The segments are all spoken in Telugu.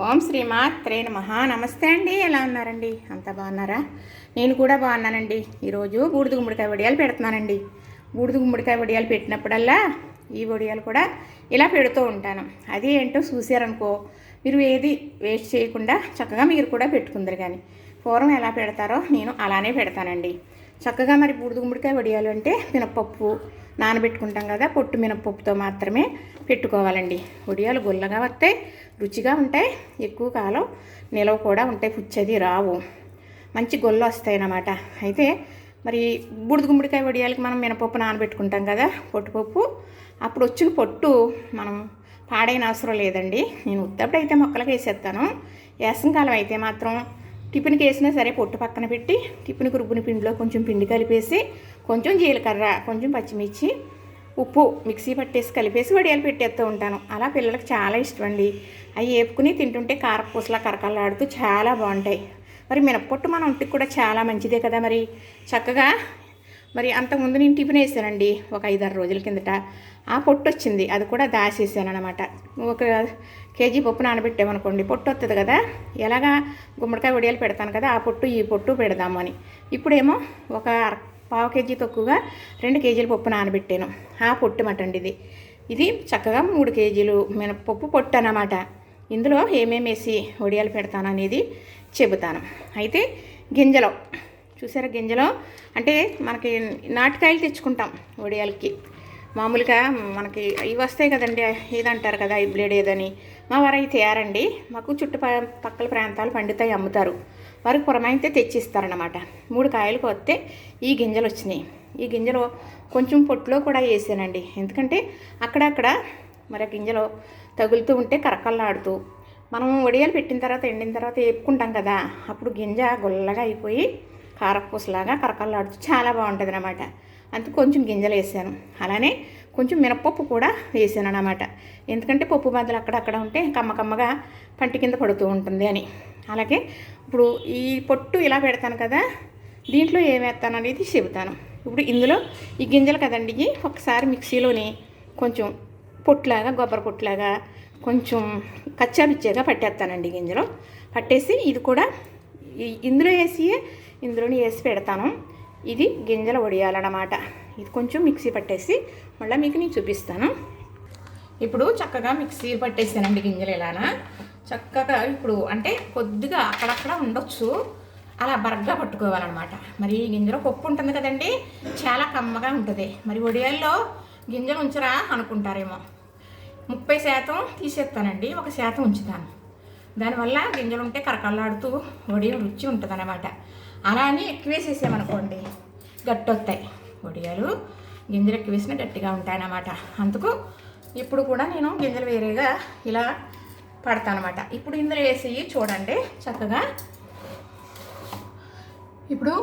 ఓం శ్రీ మాత్రే నమః. నమస్తే అండి. ఎలా ఉన్నారండి? అంతా బాగున్నారా? నేను కూడా బాగున్నానండి. ఈరోజు బూడిద గుమ్మడికాయ వడియాలు పెడుతున్నానండి. బూడిద గుమ్మడికాయ వడియాలు పెట్టినప్పుడల్లా ఈ వడియాలు కూడా ఇలా పెడుతూ ఉంటాను. అది ఏంటో చూసారనుకో, మీరు ఏది వేస్ట్ చేయకుండా చక్కగా మీరు కూడా పెట్టుకుందరు. కానీ పూర్వం ఎలా పెడతారో నేను అలానే పెడతానండి. చక్కగా మరి బూడిద గుమ్మడికాయ వడియాలు అంటే మినపప్పు నానబెట్టుకుంటాం కదా, పొట్టు మినపప్పుతో మాత్రమే పెట్టుకోవాలండి. వడియాలు గుల్లగా వస్తాయి, రుచిగా ఉంటాయి, ఎక్కువ కాలం నిలవ కూడా ఉంటాయి, పుచ్చది రావు, మంచి గొల్లు వస్తాయి అన్నమాట. అయితే మరి బూడిద గుమ్మడికాయ వడియాలకి మనం మినపప్పు నానబెట్టుకుంటాం కదా, పొట్టుపప్పు, అప్పుడు వచ్చిన పొట్టు మనం పాడైన అవసరం లేదండి. నేను ఉత్తప్పుడు అయితే మొక్కలకు వేసేస్తాను. వేసంకాలం అయితే మాత్రం టిఫిన్కి వేసినా సరే పొట్టు పక్కన పెట్టి టిఫిన్కి రుబ్బుని పిండిలో కొంచెం పిండి కలిపేసి కొంచెం జీలకర్ర, కొంచెం పచ్చిమిర్చి, ఉప్పు మిక్సీ పట్టేసి కలిపేసి వడియాలు పెట్టేస్తూ ఉంటాను. అలా పిల్లలకు చాలా ఇష్టం అండి. అవి వేపుకుని తింటుంటే కారపూసలా కరకలాడుతూ చాలా బాగుంటాయి. మరి మినప్పొట్టు మన ఒంటికి కూడా చాలా మంచిదే కదా. మరి చక్కగా మరి అంతకుముందు నేను టిఫిన్ వేసానండి ఒక 5-6 రోజుల కిందట. ఆ పొట్టు వచ్చింది, అది కూడా దాచేసాను అనమాట. ఒక కేజీ పప్పు నానబెట్టామనుకోండి, పొట్టు వస్తుంది కదా. ఎలాగా గుమ్మడికాయ వడియాలు పెడతాను కదా, ఆ పొట్టు ఈ పొట్టు పెడదాము అని. ఇప్పుడేమో ఒక పావు కేజీ తక్కువగా 2 కేజీల పప్పు నానబెట్టాను. ఆ పొట్టు మటండి ఇది చక్కగా 3 కేజీలు మినపప్పు పొట్టు అన్నమాట. ఇందులో ఏమేమి వేసి వడియాలు పెడతాను అనేది చెబుతాను. అయితే గింజలు చూసారా, గింజలు అంటే మనకి నాటుకాయలు తెచ్చుకుంటాం వడియాలకి. మామూలుగా మనకి ఇవి వస్తాయి కదండి, ఏదంటారు కదా, ఈ బ్లేడ్ ఏదని. మా వారు అయితే తేరండి, మాకు చుట్టుపక్కల ప్రాంతాలు పండుతాయి, అమ్ముతారు. వారికి పురమైతే తెచ్చిస్తారనమాట. 3 కాయలకు వస్తే ఈ గింజలు వచ్చినాయి. ఈ గింజలు కొంచెం పొట్టులో కూడా వేసానండి, ఎందుకంటే అక్కడక్కడ మరి గింజలు తగులుతూ ఉంటే కరకల్లాడుతూ మనం వడియాలు పెట్టిన తర్వాత ఎండిన తర్వాత వేపుకుంటాం కదా, అప్పుడు గింజ గుల్లగా అయిపోయి కారపూసలాగా కరకల్లాడుతూ చాలా బాగుంటుంది అన్నమాట. అందుకు కొంచెం గింజలు వేసాను. అలానే కొంచెం మినపప్పు కూడా వేసాను అన్నమాట, ఎందుకంటే పప్పు బద్దలు అక్కడక్కడ ఉంటే కమ్మగా పంటి కింద పడుతూ ఉంటుంది అని. అలాగే ఇప్పుడు ఈ పొట్టు ఇలా పెడతాను కదా, దీంట్లో ఏం వేస్తాను అనేది చెబుతాను. ఇప్పుడు ఇందులో ఈ గింజలు కదండి, ఒకసారి మిక్సీలోని కొంచెం పొట్టులాగా, కొబ్బరి పొట్టులాగా కొంచెం కచ్చాపిచ్చాగా పట్టేస్తానండి. గింజలు పట్టేసి ఇది కూడా ఇందులోని వేసి పెడతాను. ఇది గింజలు వడియాలన్నమాట. ఇది కొంచెం మిక్సీ పట్టేసి మళ్ళీ మీకు నేను చూపిస్తాను. ఇప్పుడు చక్కగా మిక్సీ పట్టేసానండి గింజలు ఇలానా చక్కగా. ఇప్పుడు అంటే కొద్దిగా అక్కడక్కడ ఉండొచ్చు, అలా బరగ్గా పట్టుకోవాలన్నమాట. మరి గింజలో పప్పు ఉంటుంది కదండి, చాలా కమ్మగా ఉంటుంది. మరి వడియాల్లో గింజలు ఉంచరా అనుకుంటారేమో, 30% తీసేస్తానండి, 1% ఉంచుతాను. దానివల్ల గింజలు ఉంటే కరకల్లాడుతూ వడియం రుచి ఉంటుంది అన్నమాట. అలా అని ఎక్కువ వేసేసామనుకోండి గట్టి వస్తాయి వడియాలు. గింజలు ఎక్కువ వేసినా గట్టిగా ఉంటాయన్నమాట. అందుకు ఇప్పుడు కూడా నేను గింజలు వేరేగా ఇలా పడతానమాట. ఇప్పుడు ఇందులో వేసి చూడండి చక్కగా. ఇప్పుడు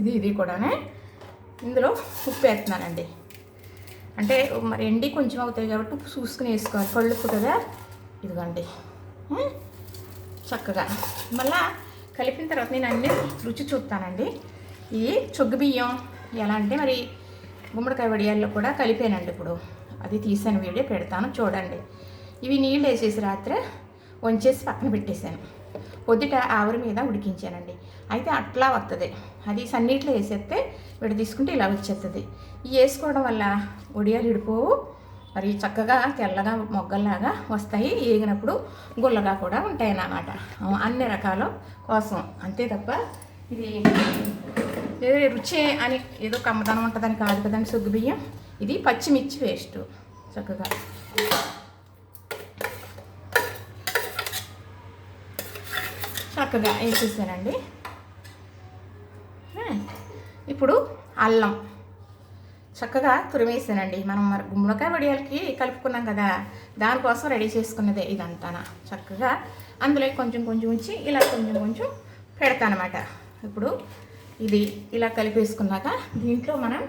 ఇది కూడానే ఇందులో ఉప్పు వేస్తున్నానండి. అంటే మరి ఎండి కొంచెం అవుతాయి కాబట్టి ఉప్పు చూసుకుని వేసుకోవాలి, కళ్ళుప్పు కదా. ఇదిగోండి చక్కగా మళ్ళా కలిపిన తర్వాత నేను అన్నీ రుచి చూస్తానండి. ఈ చొగ్గు బియ్యం ఎలా అంటే మరి గుమ్మడికాయ వడియాల్లో కూడా కలిపానండి. ఇప్పుడు అది తీసాను, వీడియో పెడతాను చూడండి. ఇవి నీళ్ళు వేసేసి రాత్రి వంచేసి పక్కన పెట్టేశాను. పొద్దుట ఆవిరి మీద ఉడికించానండి. అయితే అట్లా వస్తుంది. అది సన్నీట్లో వేసేస్తే విడ తీసుకుంటే ఇలా వచ్చేస్తుంది. ఇవి వేసుకోవడం వల్ల వడియాలు ఇడిపోవు, మరి చక్కగా తెల్లగా మొగ్గల్లాగా వస్తాయి. ఏగినప్పుడు గుల్లగా కూడా ఉంటాయి అన్నమాట. అన్ని రకాల కోసం అంతే తప్ప ఇది రుచి అని ఏదో కమ్మదనం ఉంటుందని కాదు కదండి సగ్గు బియ్యం. ఇది పచ్చిమిర్చి పేస్ట్ చక్కగా వేసేసానండి. ఇప్పుడు అల్లం చక్కగా తురిమేసానండి. మనం మరి గుమ్మడికాయ వడియాలకి కలుపుకున్నాం కదా, దానికోసం రెడీ చేసుకున్నదే ఇదంతా. చక్కగా అందులో కొంచెం ఉంచి ఇలా కొంచెం పెడతానమాట. ఇప్పుడు ఇది ఇలా కలిపేసుకున్నాక దీంట్లో మనం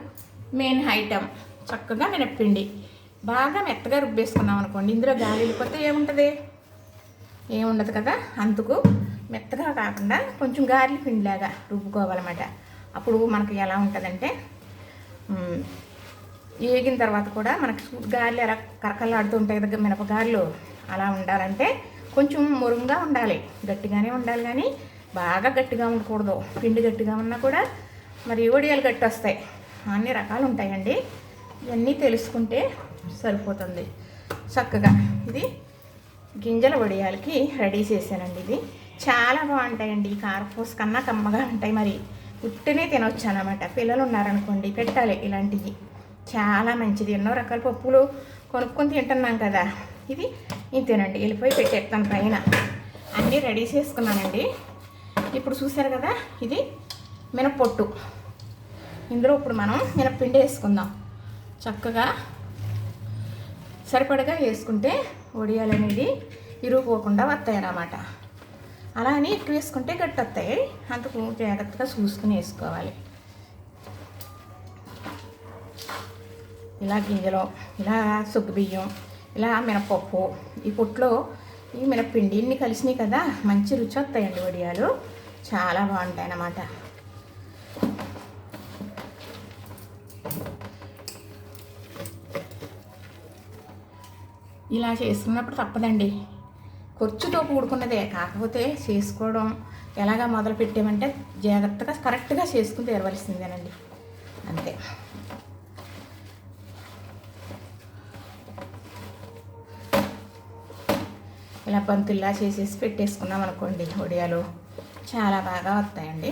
మెయిన్ ఐటమ్ చక్కగా మినప్పిండి బాగా మెత్తగా రుబ్బేసుకున్నాం అనుకోండి, ఇందులో గాలి వెళ్ళిపోతే ఏముండదు కదా. అందుకు మెత్తగా కాకుండా కొంచెం గారెల పిండిలాగా రుబ్బుకోవాలన్నమాట. అప్పుడు మనకి ఎలా ఉంటుందంటే వేగిన తర్వాత కూడా మనకి గారెలు ఎలా కరకలాడుతూ ఉంటాయి కదా మినపగారెలు, అలా ఉండాలంటే కొంచెం మురుంగా ఉండాలి, గట్టిగానే ఉండాలి, కానీ బాగా గట్టిగా ఉండకూడదు. పిండి గట్టిగా ఉన్నా కూడా మరి వడియాలు గట్టి వస్తాయి. అన్ని రకాలు ఉంటాయండి. ఇవన్నీ తెలుసుకుంటే సరిపోతుంది చక్కగా. ఇది గింజల వడియాలకి రెడీ చేశానండి. ఇది చాలా బాగుంటాయండి. కారపూస కన్నా కమ్మగా ఉంటాయి. మరి ఉట్టినే తినొచ్చు అన్నమాట. పిల్లలు ఉన్నారనుకోండి పెట్టాలి ఇలాంటివి, చాలా మంచిది. ఎన్నో రకాల పప్పులు కొనుక్కొని తింటున్నాం కదా, ఇది ఇంతేనండి. వెళ్ళిపోయి పెట్టేస్తాను పైన. అన్నీ రెడీ చేసుకున్నానండి. ఇప్పుడు చూసారు కదా, ఇది మినప్పొట్టు. ఇందులో ఇప్పుడు మనం మినప్పిండి వేసుకుందాం. చక్కగా సరిపడగా వేసుకుంటే వడియాలు అనేది ఇరుగుపోకుండా వస్తాయి అన్నమాట. అలా అని ఎక్కువ వేసుకుంటే గట్టి వస్తాయి. అందుకు జాగ్రత్తగా చూసుకుని వేసుకోవాలి. ఇలా గింజలు, ఇలా బియ్యం, ఇలా మినపప్పు, ఈ పొట్టులో ఈ మినప్పిండి ఇన్ని కలిసినాయి కదా, మంచి రుచి వస్తాయండి వడియాలు. చాలా బాగుంటాయి అన్నమాట. ఇలా చేసుకున్నప్పుడు తప్పదండి, ఖర్చుతో కూడుకున్నదే. కాకపోతే చేసుకోవడం ఎలాగా మొదలు పెట్టామంటే జాగ్రత్తగా కరెక్ట్గా చేసుకుని తీరవలసిందేనండి, అంతే. ఇలా బంతుల్లా చేసేసి పెట్టేసుకున్నాం అనుకోండి, వడియాలు చాలా బాగా వస్తాయండి.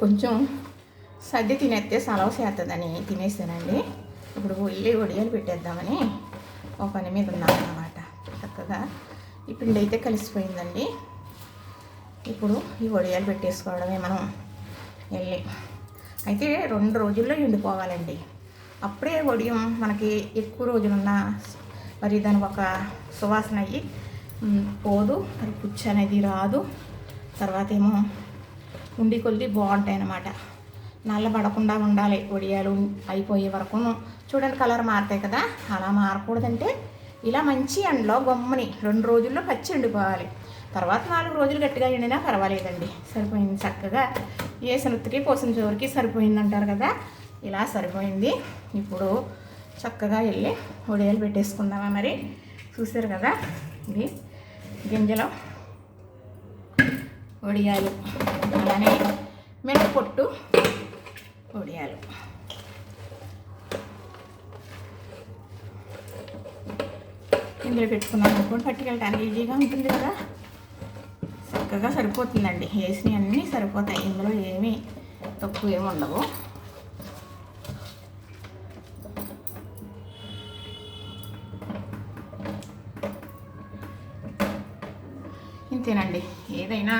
కొంచెం సద్ది తినేస్తే సలవ చేస్తుందని తినేసానండి. ఇప్పుడు వెళ్ళి వడియాలు పెట్టేద్దామని ఒక పని మీద ఉన్నాను అన్నమాట. చక్కగా ఈ పిండి అయితే కలిసిపోయిందండి. ఇప్పుడు ఈ వడియాలు పెట్టేసుకోవడమే మనం వెళ్ళి. అయితే 2 రోజుల్లో ఎండిపోవాలండి. అప్పుడే వడియం మనకి ఎక్కువ రోజులున్నా మరి దానికి ఒక సువాసన అయ్యి పోదు, మరి పుచ్చు అనేది రాదు. తర్వాత ఏమో ఉండి కొద్ది బాగుంటాయి అన్నమాట. నల్లబడకుండా ఉండాలి వడియాలు అయిపోయే వరకు. చూడండి కలర్ మారుతాయి కదా, అలా మారకూడదంటే ఇలా మంచి ఎండలో గమ్ముని 2 రోజుల్లో పచ్చి ఎండిపోవాలి. తర్వాత 4 రోజులు గట్టిగా ఎండినా పర్వాలేదండి. సరిపోయింది. చక్కగా వేసిన ఉత్తికి పోసిన చివరికి సరిపోయింది అంటారు కదా, ఇలా సరిపోయింది. ఇప్పుడు చక్కగా వెళ్ళి వడియాలు పెట్టేసుకుందామా. మరి చూసారు కదా, ఇది గింజలు వడియాలు, అలానే మినప్పొట్టు వడియాలు. ఇందులో పెట్టుకున్నాం అనుకోండి, పట్టుకెళ్ళడానికి ఈజీగా ఉంటుంది కదా, చక్కగా సరిపోతుందండి. వేసినవి అన్నీ సరిపోతాయి. ఇందులో ఏమీ తక్కువ ఏమి ఉండవు. ఇంతేనండి. ఏదైనా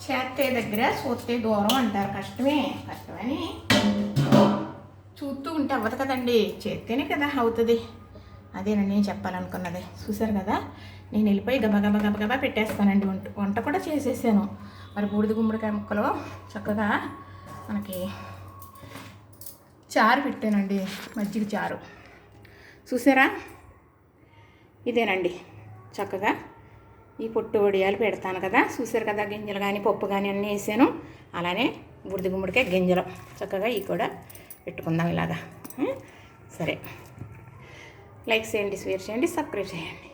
చేస్తే దగ్గర చూస్తే దూరం అంటారు. కష్టమని చూస్తూ ఉంటే అవ్వదు కదండి, చేస్తేనే కదా అవుతుంది. అదేనండి నేను చెప్పాలనుకున్నది. చూసారు కదా, నేను వెళ్ళిపోయి గబగబా పెట్టేస్తానండి. వంట కూడా చేసేసాను. మరి బూడిద గుమ్మడికాయ ముక్కలు చక్కగా మనకి చారు పెట్టానండి, మజ్జిగ చారు. చూసారా, ఇదేనండి చక్కగా ఈ పొట్టు వడియాలు పెడతాను కదా. చూసారు కదా, గింజలు కానీ పప్పు కానీ అన్నీ వేసాను. అలానే బూడిద గుమ్మడికాయ గింజలు చక్కగా ఇవి కూడా పెట్టుకుందాం ఇలాగా. సరే, లైక్ చేయండి, షేర్ చేయండి, సబ్స్క్రైబ్ చేయండి.